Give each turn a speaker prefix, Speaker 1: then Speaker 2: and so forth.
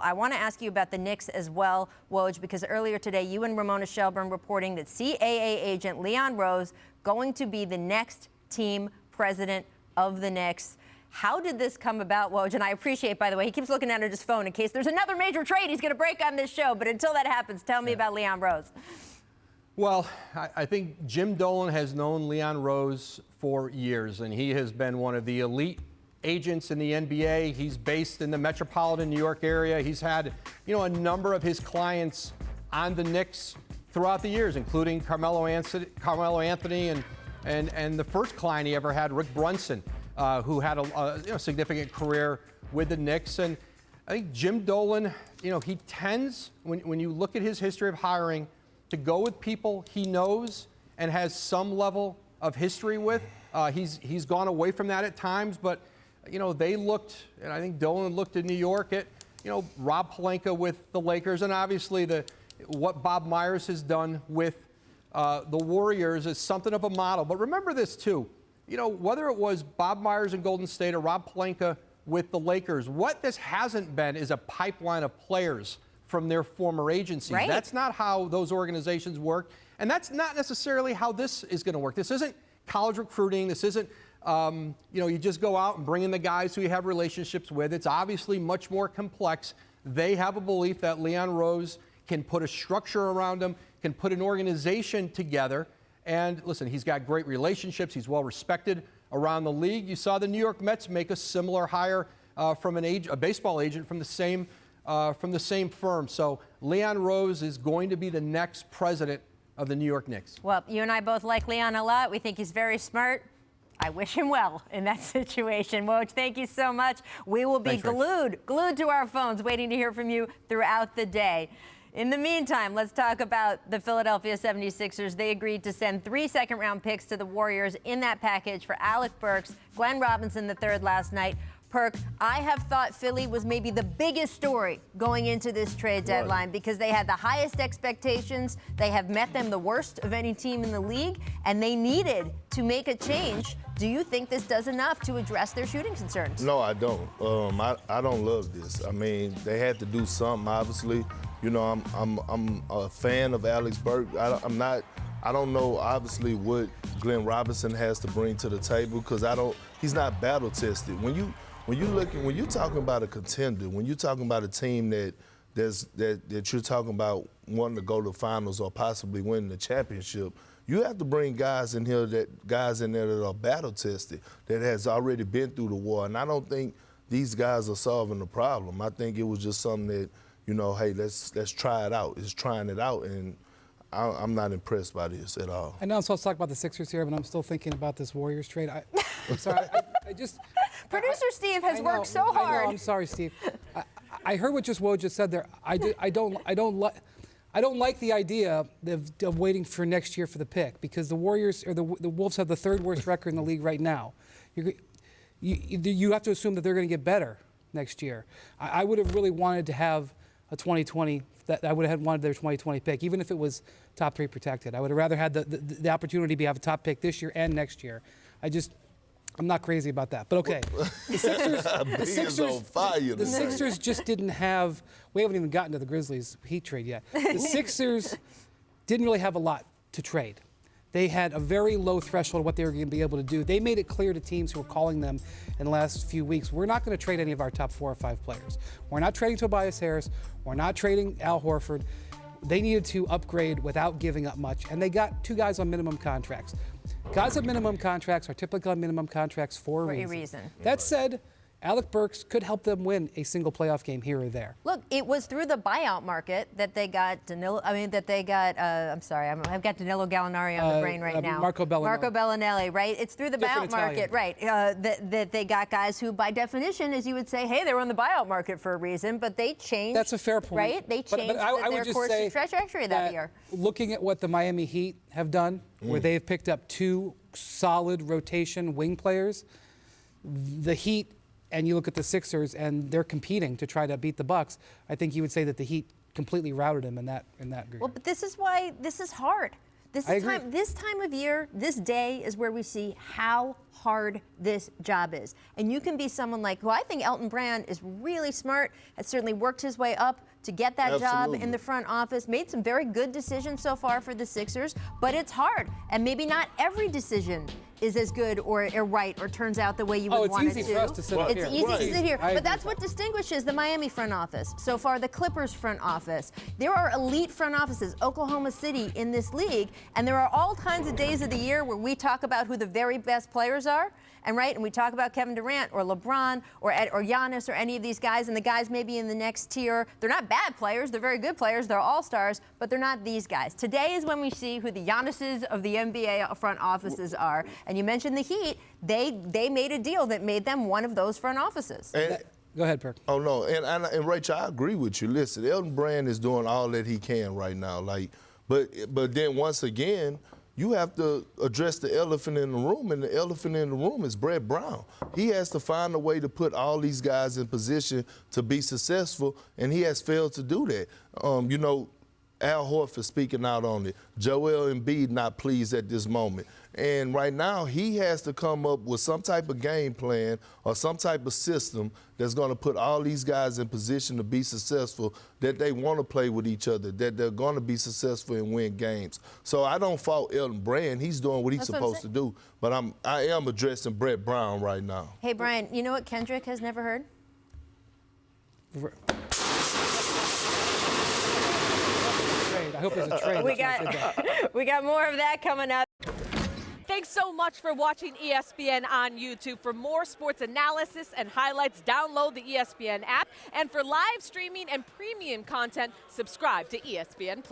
Speaker 1: I want to ask you about the Knicks as well, Woj, because earlier today you and Ramona Shelburne reporting that CAA agent Leon Rose going to be the next team president of the Knicks. How did this come about, Woj? And I appreciate, by the way, he keeps looking at his phone in case there's another major trade he's going to break on this show. But until that happens, tell me about Leon Rose.
Speaker 2: Well, I think Jim Dolan has known Leon Rose for years, and he has been one of the elite agents in the NBA. He's based in the metropolitan New York area. He's had, a number of his clients on the Knicks throughout the years, including Carmelo Anthony and the first client he ever had, Rick Brunson, who had a significant career with the Knicks. And I think Jim Dolan, he tends, when you look at his history of hiring, to go with people he knows and has some level of history with. He's gone away from that at times, but they looked, and I think Dolan looked at New York at, Rob Pelinka with the Lakers, and obviously what Bob Myers has done with the Warriors is something of a model. But remember this too, whether it was Bob Myers in Golden State or Rob Pelinka with the Lakers, what this hasn't been is a pipeline of players from their former agencies.
Speaker 1: Right.
Speaker 2: That's not how those organizations work, and that's not necessarily how this is going to work. This isn't college recruiting. This isn't you just go out and bring in the guys who you have relationships with. It's obviously much more complex. They have a belief that Leon Rose can put a structure around him, can put an organization together. And listen, he's got great relationships. He's well respected around the league. You saw the New York Mets make a similar hire from a baseball agent from the same firm. So Leon Rose is going to be the next president of the New York Knicks.
Speaker 1: Well, you and I both like Leon a lot. We think he's very smart. I wish him well in that situation. Woj, thank you so much. We will be glued to our phones waiting to hear from you throughout the day. In the meantime, let's talk about the Philadelphia 76ers. They agreed to send 3 second-round picks to the Warriors in that package for Alec, Burks, Glenn Robinson III last night. Perk, I have thought Philly was maybe the biggest story going into this trade deadline because they had the highest expectations. They have met them the worst of any team in the league, and they needed to make a change. Do you think this does enough to address their shooting concerns?
Speaker 3: No, I don't. I don't love this. I mean, they had to do something, obviously. I'm a fan of Alex Burks. I don't know, obviously, what Glenn Robinson has to bring to the table because he's not battle tested. When you're talking about a contender, when you're talking about a team that you're talking about wanting to go to the finals or possibly winning the championship, you have to bring guys in there that are battle tested, that has already been through the war. And I don't think these guys are solving the problem. I think it was just something that, hey, let's try it out. It's trying it out, and I'm not impressed by this at all.
Speaker 4: I know I'm supposed to talk about the Sixers here, but I'm still thinking about this Warriors trade. I'm sorry.
Speaker 1: Producer Steve has worked so hard.
Speaker 4: I know, I'm sorry, Steve. I heard what Woj just said there. I don't like the idea of waiting for next year for the pick because the Warriors or the Wolves have the third worst record in the league right now. You have to assume that they're going to get better next year. I would have really wanted to have a 2020. I would have wanted their 2020 pick, even if it was top 3 protected. I would have rather had the opportunity to have a top pick this year and next year. I'm not crazy about that, but okay. The Sixers just didn't have. We haven't even gotten to the Grizzlies Heat trade yet. The Sixers didn't really have a lot to trade. They had a very low threshold of what they were going to be able to do. They made it clear to teams who were calling them in the last few weeks, we're not going to trade any of our top 4 or 5 players. We're not trading Tobias Harris. We're not trading Al Horford. They needed to upgrade without giving up much, and they got 2 guys on minimum contracts. Guys on minimum contracts are typically on minimum contracts for a reason. That said, Alec Burks could help them win a single playoff game here or there.
Speaker 1: Look, it was through the buyout market that they got Danilo. I've got Danilo Gallinari on the brain right now.
Speaker 4: Marco
Speaker 1: Bellinelli, right? It's through the buyout market, right? That they got guys who, by definition, as you would say, hey, they were on the buyout market for a reason, but they changed.
Speaker 4: That's a fair point,
Speaker 1: right? They changed their course of trajectory that year.
Speaker 4: Looking at what the Miami Heat have done, where they've picked up 2 solid rotation wing players, the Heat. And you look at the Sixers, and they're competing to try to beat the Bucks. I think you would say that the Heat completely routed them in that group.
Speaker 1: Well, but this is why this is hard. This
Speaker 4: I
Speaker 1: is
Speaker 4: agree.
Speaker 1: this time of year, this day is where we see how hard this job is. And you can be someone like, who I think Elton Brand is really smart, has certainly worked his way up to get that job in the front office, made some very good decisions so far for the Sixers, but it's hard. And maybe not every decision is as good or right or turns out the way you would want it to.
Speaker 4: It's easy for us to sit up here.
Speaker 1: It's easy to sit here,
Speaker 4: I
Speaker 1: but
Speaker 4: agree.
Speaker 1: that's what distinguishes the Miami front office. So far, the Clippers front office. There are elite front offices, Oklahoma City in this league, and there are all kinds of days of the year where we talk about who the very best players are, and we talk about Kevin Durant or LeBron or Giannis or any of these guys, and the guys maybe in the next tier. They're not bad players. They're very good players. They're all-stars, but they're not these guys. Today is when we see who the Giannis's of the NBA front offices are. And you mentioned the Heat. They made a deal that made them one of those front offices.
Speaker 4: Go ahead, Perk.
Speaker 3: Oh, no. And Rachel, I agree with you. Listen, Elton Brand is doing all that he can right now. But then once again, you have to address the elephant in the room, and the elephant in the room is Brett Brown. He has to find a way to put all these guys in position to be successful, and he has failed to do that. Al Horford speaking out on it. Joel Embiid not pleased at this moment. And right now, he has to come up with some type of game plan or some type of system that's going to put all these guys in position to be successful, that they want to play with each other, that they're going to be successful and win games. So I don't fault Elton Brand. He's doing what he's supposed to do. But I am addressing Brett Brown right now.
Speaker 1: Hey, Brian, you know what Kendrick has never heard?
Speaker 4: I hope there's a trade.
Speaker 1: We got more of that coming up.
Speaker 5: Thanks so much for watching ESPN on YouTube. For more sports analysis and highlights, download the ESPN app. And for live streaming and premium content, subscribe to ESPN+.